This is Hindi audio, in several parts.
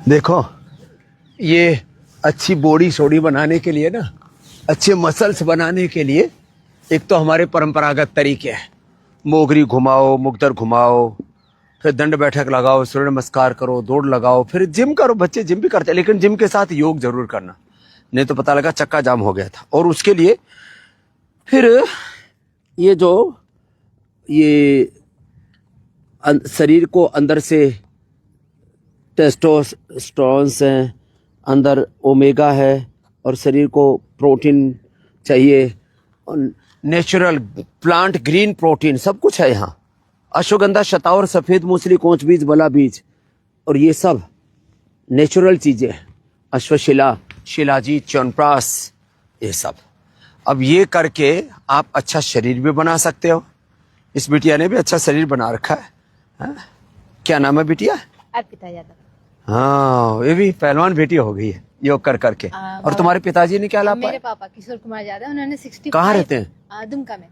देखो ये अच्छी बॉडी शोडी बनाने के लिए ना, अच्छे मसल्स बनाने के लिए एक तो हमारे परंपरागत तरीके हैं। मोगरी घुमाओ, मुगदर घुमाओ, फिर दंड बैठक लगाओ, सूर्य नमस्कार करो, दौड़ लगाओ, फिर जिम करो। बच्चे जिम भी करते हैं, लेकिन जिम के साथ योग जरूर करना, नहीं तो पता लगा चक्का जाम हो गया था। और उसके लिए फिर ये जो शरीर को अंदर से टेस्टोस्टेरोन है, अंदर ओमेगा है, और शरीर को प्रोटीन चाहिए, नेचुरल प्लांट ग्रीन प्रोटीन सब कुछ है यहाँ। अश्वगंधा, शतावर, सफेद मूसली, कोंच बीज, बला बीज, और ये सब नेचुरल चीजें हैं। अश्वशिला, शिलाजीत, च्यवनप्राश, ये सब। अब ये करके आप अच्छा शरीर भी बना सकते हो। इस बिटिया ने भी अच्छा शरीर बना रखा है, हा? क्या नाम है बिटिया? अर्पिता यादव। हाँ, ये भी पहलवान बेटी हो गई है योग कर करके। और तुम्हारे पिताजी ने क्या लाभ पाया? मेरे पापा किशोर कुमार यादव, उन्होंने 65 कहाँ रहते हैं? दुमका में।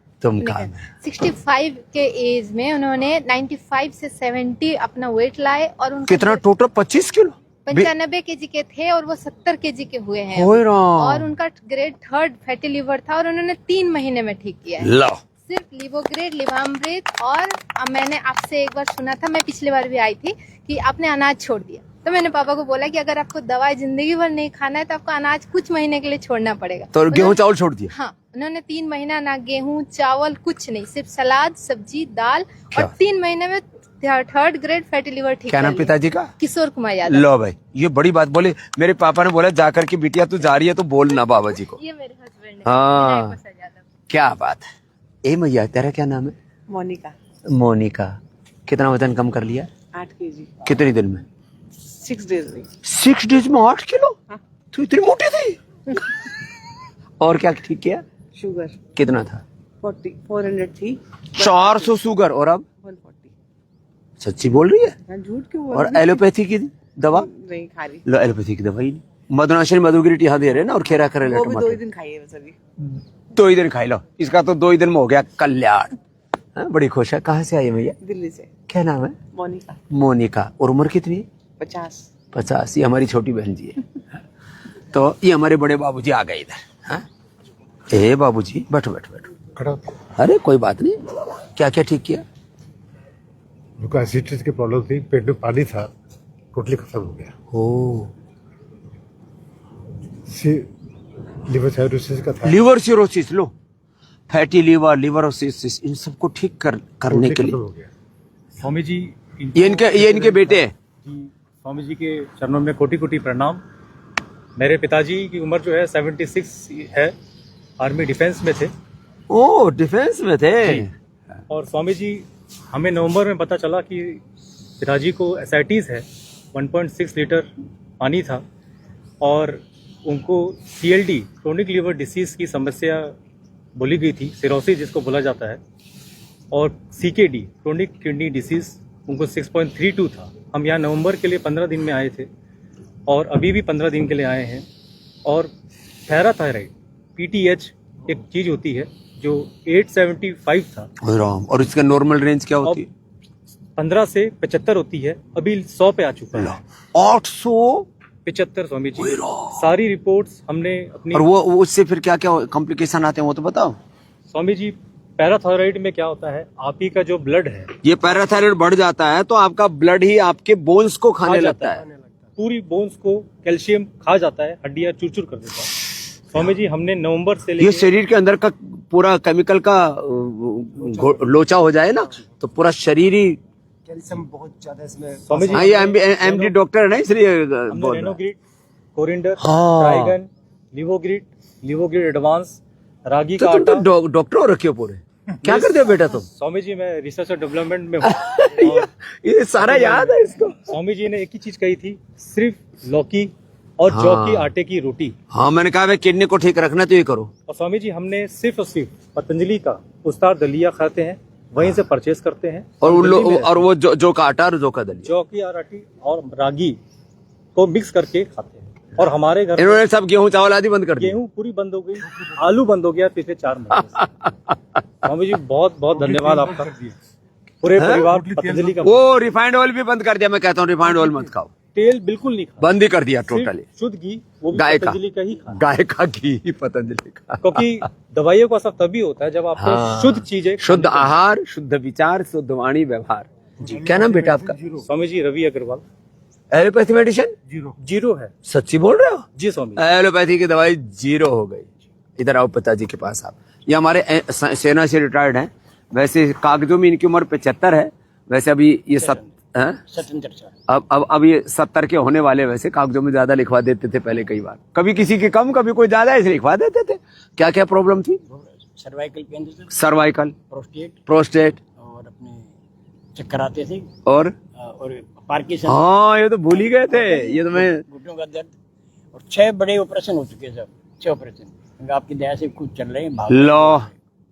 65 के एज में उन्होंने 95 से 70 अपना वेट लाए, और उनका कितना टोटल? 25 किलो? 95 केजी के थे और वो 70 केजी के हुए हैं। होय राम। और उनका ग्रेड 3 फैटी लिवर था, और उन्होंने 3 महीने में ठीक किया है। लो। सिर्फ लिवोग्रेड, लिवामृत, और मैंने आपसे एक बार सुना था, मैं पिछली बार भी आई थी, कि आपने अनाज छोड़ दिया। तो मैंने पापा को बोला कि अगर आपको दवाई जिंदगी भर नहीं खाना है तो आपको अनाज कुछ महीने के लिए छोड़ना पड़ेगा। तो गेहूं चावल छोड़ दिया? हाँ, उन्होंने 3 महीना ना गेहूं चावल कुछ नहीं, सिर्फ सलाद, सब्जी, दाल, और 3 महीने में 3rd ग्रेड फैटी लिवर ठीक। क्या नाम पिताजी का? किशोर कुमार यादव। लो भाई, ये बड़ी बात बोले। मेरे पापा ने बोला जाकर के बिटिया तू जा रही है तो बोलना बाबा जी को। ये मेरे हस्बैंड है। हाँ, क्या बात है। ए मैया, तेरा क्या नाम है? मोनिका। मोनिका। कितना वजन कम कर लिया? 8 केजी। कितनी दिन में? 6 डेज में। 6 डेज में 8 किलो? हाँ। तू इतनी मोटी थी? और क्या ठीक किया? शुगर कितना था? 400 थी। 400 शुगर, और अब 140। सच्ची बोल रही है? हाँ, झूठ क्यों बोल और रही है? एलोपैथी की दवा? नहीं खा रही। लो, एलोपैथी की दवाई नहीं। मधुनाशनी, मधुगिरी टिहा दे रहे ना, और खेरा करेला, वो भी 2 ही टमाटर। दिन खाई है बस अभी। 2 ही दिन खाई लो। इसका तो 2 ही दिन में हो गया कल्याण। हाँ, बड़ी खुश है। कहाँ से आई है भैया? दिल्ली से। क्या नाम है? मोनिका। मोनिका। और उम्र कितनी है? 50। 50। ये हमारी छोटी बहन जी है। तो ये हमारे बड़े बाबूजी आ गए इधर। हाँ, ए बाबूजी बैठो बैठो बैठो। अरे कोई बात नहीं। क्या क्या ठीक किया? उनको एसिडिटी की प्रॉब्लम थी, पेट में पानी था, टोटली खत्म हो गया। ओ, लिवर साइरोसिस का था। Liver cirrhosis. लो, फैटी लिवर, लिवरोसिस, इन सबको ठीक करने के लिए। हो गया। स्वामी जी, ये इनके बेटे हैं। जी, स्वामी जी के चरणों में कोटि कोटि प्रणाम। मेरे पिताजी की उम्र जो है 76 है, आर्मी डिफेंस में थे। ओ, डिफेंस में थे। और स्वामी जी, हमें नवंबर में पता चला कि पिताजी को एसाइटिस है, 1.6 लीटर पानी था, और उनको CLD, क्रोनिक लीवर डिसीज की समस्या बोली गई थी, सिरोसिस जिसको बोला जाता है, और CKD, क्रोनिक किडनी डिसीज, उनको 6.32 था। हम यहाँ नवंबर के लिए 15 दिन में आए थे, और अभी भी 15 दिन के लिए आए हैं। और पैराथायराइड, PTH एक चीज़ होती है जो 875 था। राम। और इसका नॉर्मल रेंज क्या होती है? 15 से 75 होती है, अभी 100 पे आ चुका है। 875। स्वामी जी, सारी रिपोर्ट्स हमने अपनी। और वो उससे फिर क्या क्या कॉम्प्लिकेशन आते हैं वो तो बताओ। स्वामी जी, पैराथायराइड में क्या होता है, आप ही का जो ब्लड है, ये पैराथायराइड बढ़ जाता है तो आपका ब्लड ही आपके बोन्स को खाने लगता है। पूरी बोन्स को कैल्शियम खा जाता है, हड्डियां चूर-चूर कर देता है। स्वामी जी, हमने नवंबर से ये लेकर शरीर के अंदर का पूरा केमिकल का लोचा हो जाए ना तो पूरा शरीर ही। कैल्शियम बहुत ज्यादा इसमें। स्वामी जी, हाँ, ये MD डॉक्टर है ना, इसलिए हमने बोल रहा। रेनोग्रिड, कोरिंडर, हाँ। ट्राइगन, लिवोग्रिड एडवांस, रागी का तो तुम आटा। तो डॉक्टर हो रखे हो पूरे। क्या करते हो बेटा तुम? स्वामी जी, मैं रिसर्च और डेवलपमेंट में हूँ। और ये सारा याद है इसको। स्वामी जी ने एक ही चीज कही थी, सिर्फ लौकी और जौ की आटे की रोटी। हाँ, मैंने कहा भाई किडनी को ठीक रखना तो ये करो। और स्वामी जी, हमने सिर्फ और सिर्फ पतंजलि का उस्ताद दलिया खाते हैं, वहीं से परचेज करते हैं। और दिल्ली में और वो जो का आटा और जो का दलिया, जौ की आटी और रागी को मिक्स करके खाते हैं। और हमारे घर में इन्होंने सब गेहूं चावल आदि बंद कर दिया। गेहूं पूरी बंद हो गई, आलू बंद हो गया पिछले 4 महीने से। स्वामी जी, बहुत बहुत धन्यवाद आपका। पूरे परिवार पतंजलि का। वो रिफाइंड ऑयल भी बंद कर दिया। मैं कहता हूँ रिफाइंड ऑयल मत खाओ। तेल बिल्कुल नहीं खाना, बंद ही कर दिया सिर्फ टोटली। शुद्ध घी, वो भी गाय का। पतंजलि का ही खाना, गाय का घी ही पतंजलि का। क्योंकि दवाइयों का असर तभी होता है जब आपको हाँ। शुद्ध चीजें शुद्ध खाने को आहार, शुद्ध विचार, शुद्ध वाणी, व्यवहार। जी, क्या नाम बेटा आपका? मिले। Swami ji Ravi Agarwal allopathy medicine zero है। सच्ची बोल रहे हो? जी स्वामी जी। एलोपैथी की दवाई 0 हो गई। इधर आओ पिताजी के पास आप। ये हमारे सेना से रिटायर्ड हैं। वैसे कागजों में इनकी उम्र 75 है। वैसे अभी ये 77 अब ये 70 के होने वाले। वैसे कागजों में ज्यादा लिखवा देते थे पहले, कई बार कभी किसी की कम कभी कोई ज्यादा ऐसे लिखवा देते थे। क्या क्या प्रॉब्लम थी? Cervical pain sir, cervical, prostate prostate और अपने चक्कर आते थे और पार्किंसन, हाँ ये तो भूल ही गए थे। ये तो मैं घुटनों का दर्द और 6 बड़े ऑपरेशन हो चुके हैं सर, 6 ऑपरेशन आपकी दया से खुद चल रहे हैं, भाग लो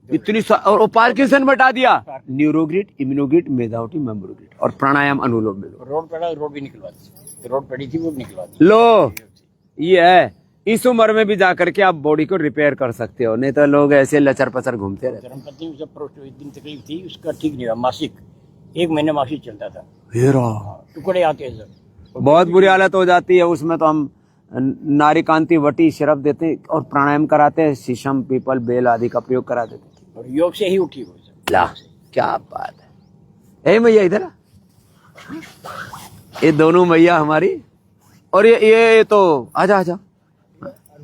इतनी और पार्किंसन बता दिया। न्यूरोग्रिड, इम्यूनोग्रिड, मेदावटी, मेम्ब्रोग्रिड और प्राणायाम, अनुलोम विलोम। रोड पड़ा, रोड भी निकलवा दी, रोड पड़ी थी वो भी निकलवा दी। लो ये है, इस उम्र में भी जाकर के आप बॉडी को रिपेयर कर सकते हो, नहीं तो लोग ऐसे लचर पचर घूमते रहते। धर्मपत्नी में जब प्रोस्टेट एक दिन तकलीफ थी, उसका ठीक नहीं हुआ, मासिक 1 महीने मासिक चलता था, टुकड़े आते हैं सर। बहुत बुरी हालत हो जाती है उसमें। तो हम नारीकांति वटी सिरप देते हैं और प्राणायाम कराते हैं, शीशम, पीपल, बेल आदि का प्रयोग करा देते हैं। और योग से ही उठी वो सर। ला क्या बात है। ए मैया इधर आ। ये दोनों मैया हमारी। और ये तो आजा आजा।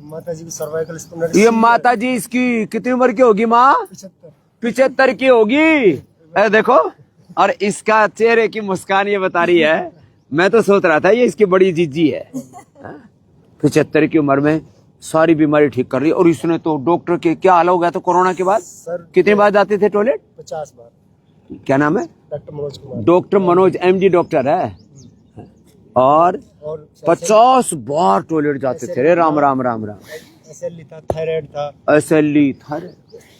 माता जी की सर्वाइकल स्पिनर ये माता जी इसकी कितनी उम्र की होगी माँ? 75 की होगी। अरे देखो, और इसका चेहरे की मुस्कान ये बता रही है। मैं तो सोच रहा था ये इसकी बड़ी जीजी है। 75 की उम्र में सारी बीमारी ठीक कर रही है। और इसने तो डॉक्टर के क्या हाल हो गया था कोरोना के बाद? सर कितनी बार जाते थे टॉयलेट? 50 बार। क्या नाम है? Doctor Manoj Kumar. Doctor Manoj, MD doctor है। और 50 बार टॉयलेट जाते थे। रे राम राम राम राम। SLE था, थायराइड था, SLE था,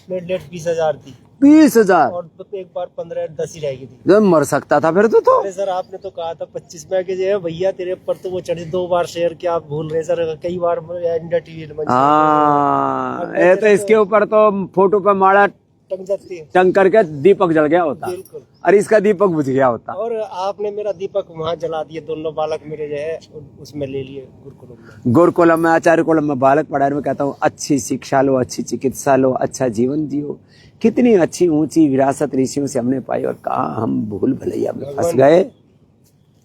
प्लेटलेट 20,000 थी 20,000। और तो एक बार 15-10 ही रह गई थी। जब मर सकता था फिर तो। अरे सर आपने तो कहा था 25 में आके जो है भैया तेरे पर तो वो चढ़ी 2 बार शेयर क्या आप भूल रहे सर, कई बार इंडिया टीवी हाँ ये तो इसके ऊपर तो फोटो पे माड़ा टंग जाती है। टंग करके दीपक जल गया होता। बिल्कुल। और इसका दीपक बुझ गया होता। और आपने मेरा दीपक वहाँ जला दिए, दोनों बालक मेरे जो है उसमें ले लिए गुरुकुलम में। गुरुकुलम में, आचार्य कुलम में बालक पढ़ाने में कहता हूँ अच्छी शिक्षा लो, अच्छी चिकित्सा लो, अच्छा जीवन जियो। कितनी अच्छी ऊंची विरासत ऋषियों से हमने पाई और कहा हम भूल भलैया में फंस गए।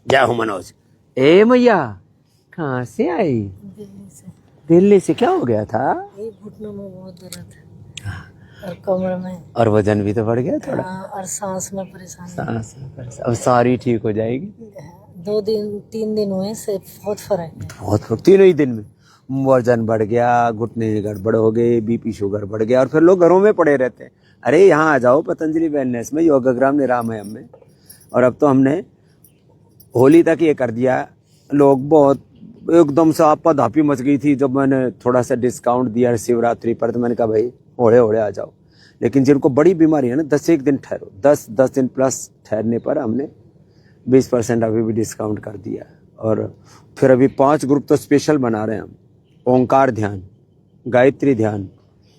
जय हो मनोज। ए मैया कहाँ से आई? दिल्ली से। क्या हो गया था? घुटनों में बहुत दर्द है और कमर में, और वजन भी तो बढ़ गया थोड़ा। और सांस में परेशानी। अब सारी ठीक हो जाएगी। 2-3 दिन हुए से बहुत फर्क है। बहुत 3 ही दिन में वजन बढ़ गया, घुटने गड़बड़ हो गए, BP शुगर बढ़ गया। और फिर लोग घरों में पड़े रहते हैं। अरे यहाँ आ जाओ पतंजलि वेलनेस में, योगाग्राम निरामयम में। और अब तो हमने होली तक ये कर दिया। लोग बहुत एकदम से आपा धापी मच गई थी जब मैंने थोड़ा सा डिस्काउंट दिया शिवरात्रि पर। तो मैंने कहा भाई ओढ़े ओढ़े आ जाओ। लेकिन जिनको बड़ी बीमारी है ना 10 दिन ठहरो, 10 दिन प्लस ठहरने पर हमने 20% अभी भी डिस्काउंट कर दिया। और फिर अभी 5 ग्रुप तो स्पेशल बना रहे हैं हम। ओंकार ध्यान, गायत्री ध्यान,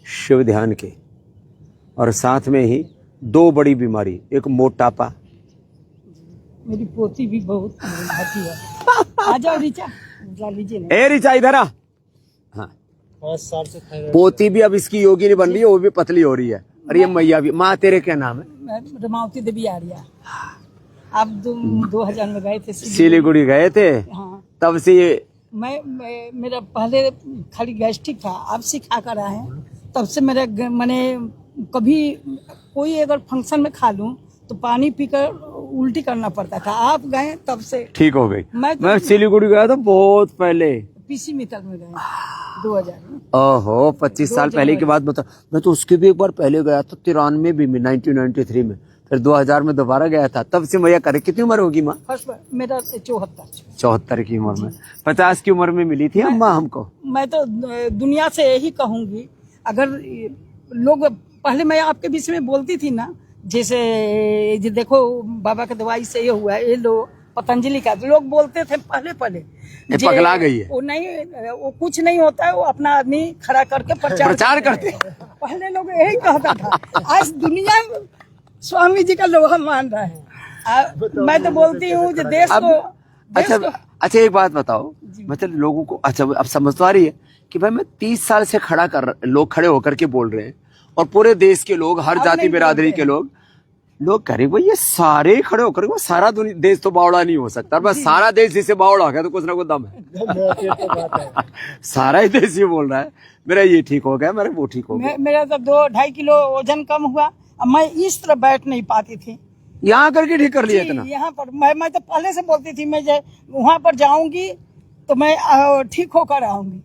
शिव ध्यान के। और साथ में ही 2 बड़ी बीमारी, एक मोटापा। मेरी पोती भी बहुत भाती है। आ जाओ रीचा, ला लीजिए ना। ए रिचा इधर आ। हाँ 5 साल से थायराइड। पोती भी अब इसकी योगी नहीं बन रही है, वो भी पतली हो रही है। और ये मैया भी। माँ तेरे क्या नाम है? मैं रमावती देवी आ रही है। आप 2000 में गए थे सिलीगुड़ी गए थे। हाँ तब से ये मेरा पहले खाली गैस्ट्रिक था, अब सिखा कर आए हैं। तब से मेरा मैंने कभी कोई अगर फंक्शन में खा लूं तो पानी पीकर उल्टी करना पड़ता था। आप गए तब से ठीक हो गई। मैं मैं सिलीगुड़ी गया था बहुत पहले। PC मित्तल में गए 2000 में। ओहो 25 साल पहले की बात बता। मैं तो उसके भी एक बार पहले गया था 93 भी में, 1993 में। फिर 2000 में दोबारा गया था। तब से मैया करे। कितनी उम्र होगी माँ? फर्स्ट बार मेरा 74 की उम्र में। 50 की उम्र में मिली थी अम्मा हमको। मैं तो दुनिया से यही कहूंगी, अगर लोग पहले मैं आपके बीच में बोलती थी ना, जैसे ये देखो बाबा के दवाई से ये हुआ, ये लो पतंजलि का, लोग बोलते थे पहले पगला गई है। वो नहीं, वो कुछ नहीं होता है, वो अपना आदमी खड़ा करके प्रचार करते। पहले लोग यही कहता था। आज दुनिया स्वामी जी का लोहा मान रहा है। मैं तो बोलती हूँ जो देश को अच्छा अच्छा एक बात बताओ, मतलब लोगों को अच्छा अब समझ तो आ रही है कि भाई मैं 30 साल से लोग खड़े होकर के बोल रहे हैं और पूरे देश के लोग, हर अब जाति नहीं बिरादरी बोलते के लोग कह रहे भाई ये सारे ही खड़े होकर के, सारा देश तो बावड़ा नहीं हो सकता, बस सारा देश जिसे बावड़ा हो गया तो कुछ ना कुछ दम है। सारा ही देश ये बोल रहा है मेरा ये ठीक हो गया, मेरा वो ठीक हो गया। मेरा तो 2-2.5 किलो वजन कम हुआ। अब मैं इस तरह बैठ नहीं पाती थी। यहाँ करके ठीक कर लिया जी, इतना। यहाँ पर मैं तो पहले से बोलती थी मैं वहाँ पर जाऊंगी तो मैं ठीक होकर आऊंगी।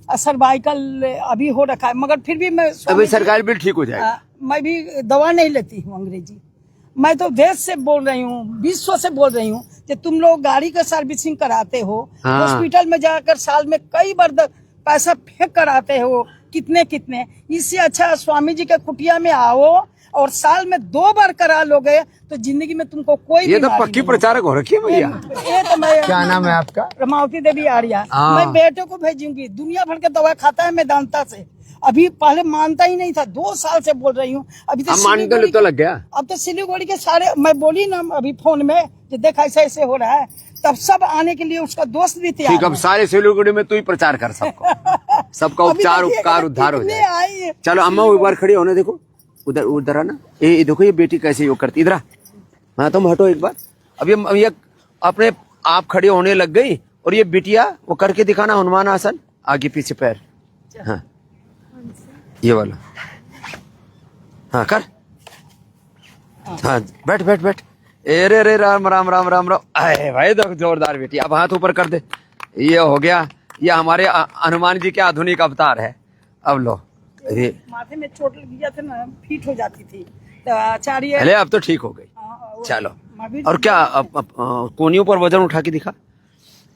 सर्वाइकल अभी हो रखा है, मगर फिर भी मैं अभी सरकारी बिल ठीक हो जाएगा। मैं भी दवा नहीं लेती हूँ अंग्रेजी। मैं तो देश से बोल रही हूँ, विश्व से बोल रही हूँ कि तुम लोग गाड़ी का सर्विसिंग कराते हो, हाँ। हॉस्पिटल में जाकर साल में कई बार पैसा फेंक कर आते हो, कितने। इससे अच्छा स्वामी जी के कुटिया में आओ और साल में 2 बार करा लोगे तो जिंदगी में तुमको कोई ये तो बीमारी पक्की नहीं प्रचारक हो रखी है भैया। ये तो मैं क्या नाम है आपका? रमावती देवी आर्या। हाँ। मैं बेटे को भेजूंगी, दुनिया भर के दवा खाता है मेदांता से। अभी पहले मानता ही नहीं था, 2 साल से बोल रही हूँ। अभी तो मानने तो लग गया। अब तो सिलीगुड़ी के सारे, मैं बोली ना अभी फोन में कि देख ऐसे हो रहा है, तब सब आने के लिए उसका दोस्त भी तैयार ठीक, अब सारे सिलीगुड़ी में तू ही प्रचार कर सबको, सबका उपचार उद्धार हो जाए। चलो अम्मा एक बार खड़ी होने देखो, उधर आना। ये देखो ये बेटी कैसे योग करती, इधर हाँ तुम हटो एक बार। अब ये अपने आप खड़ी होने लग गई और ये बिटिया वो करके दिखाना हनुमान आसन, आगे पीछे पैर, हाँ ये वाला, हाँ कर, हाँ बैठ। रे राम राम राम राम राम। अरे भाई देखो जोरदार बेटी, अब हाथ ऊपर कर दे। ये हो गया, ये हमारे हनुमान जी के आधुनिक अवतार है। अब लो, अरे माथे में चोट लग गया था ना, फिट हो जाती थी तो आचार्य। अरे अब तो ठीक हो गई। चलो और क्या, अब कोनियों पर वजन उठा के दिखा।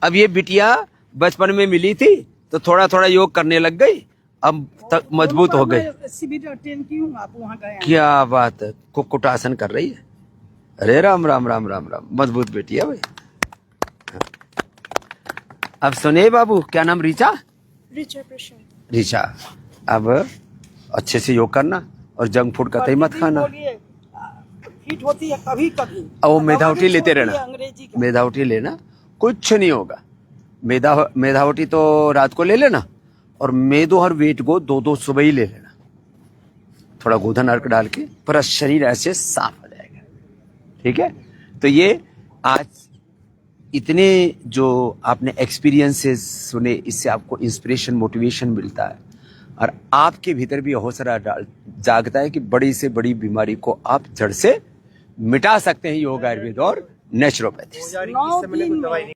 अब ये बिटिया बचपन में मिली थी तो थोड़ा थोड़ा योग करने लग गई, अब तक मजबूत हो गई। शिविर अटेंड की हूँ, आप वहाँ गए? क्या बात है, कुक्कुटासन कर रही है। अरे राम राम राम राम राम, मजबूत बेटी है भाई। अब सुने बाबू, क्या नाम? रीचा। रीचा, अब अच्छे से योग करना और जंक फूड कतई मत खाना। फिट होती है कभी कभी। और वो मेधावटी लेते रहना, अंग्रेजी का। मेधावटी लेना, कुछ नहीं होगा। मेधावटी तो रात को ले लेना और मेदो और वेट को 2-2 सुबह ही ले लेना, थोड़ा गोधन अर्क डाल के, पूरा शरीर ऐसे साफ हो जाएगा। ठीक है, तो ये आज इतने जो आपने एक्सपीरियंसेस सुने, इससे आपको इंस्पिरेशन, मोटिवेशन मिलता है और आपके भीतर भी हौसला जागता है कि बड़ी से बड़ी बीमारी को आप जड़ से मिटा सकते हैं योग, आयुर्वेद और नेचुरोपैथी। 9 दिन में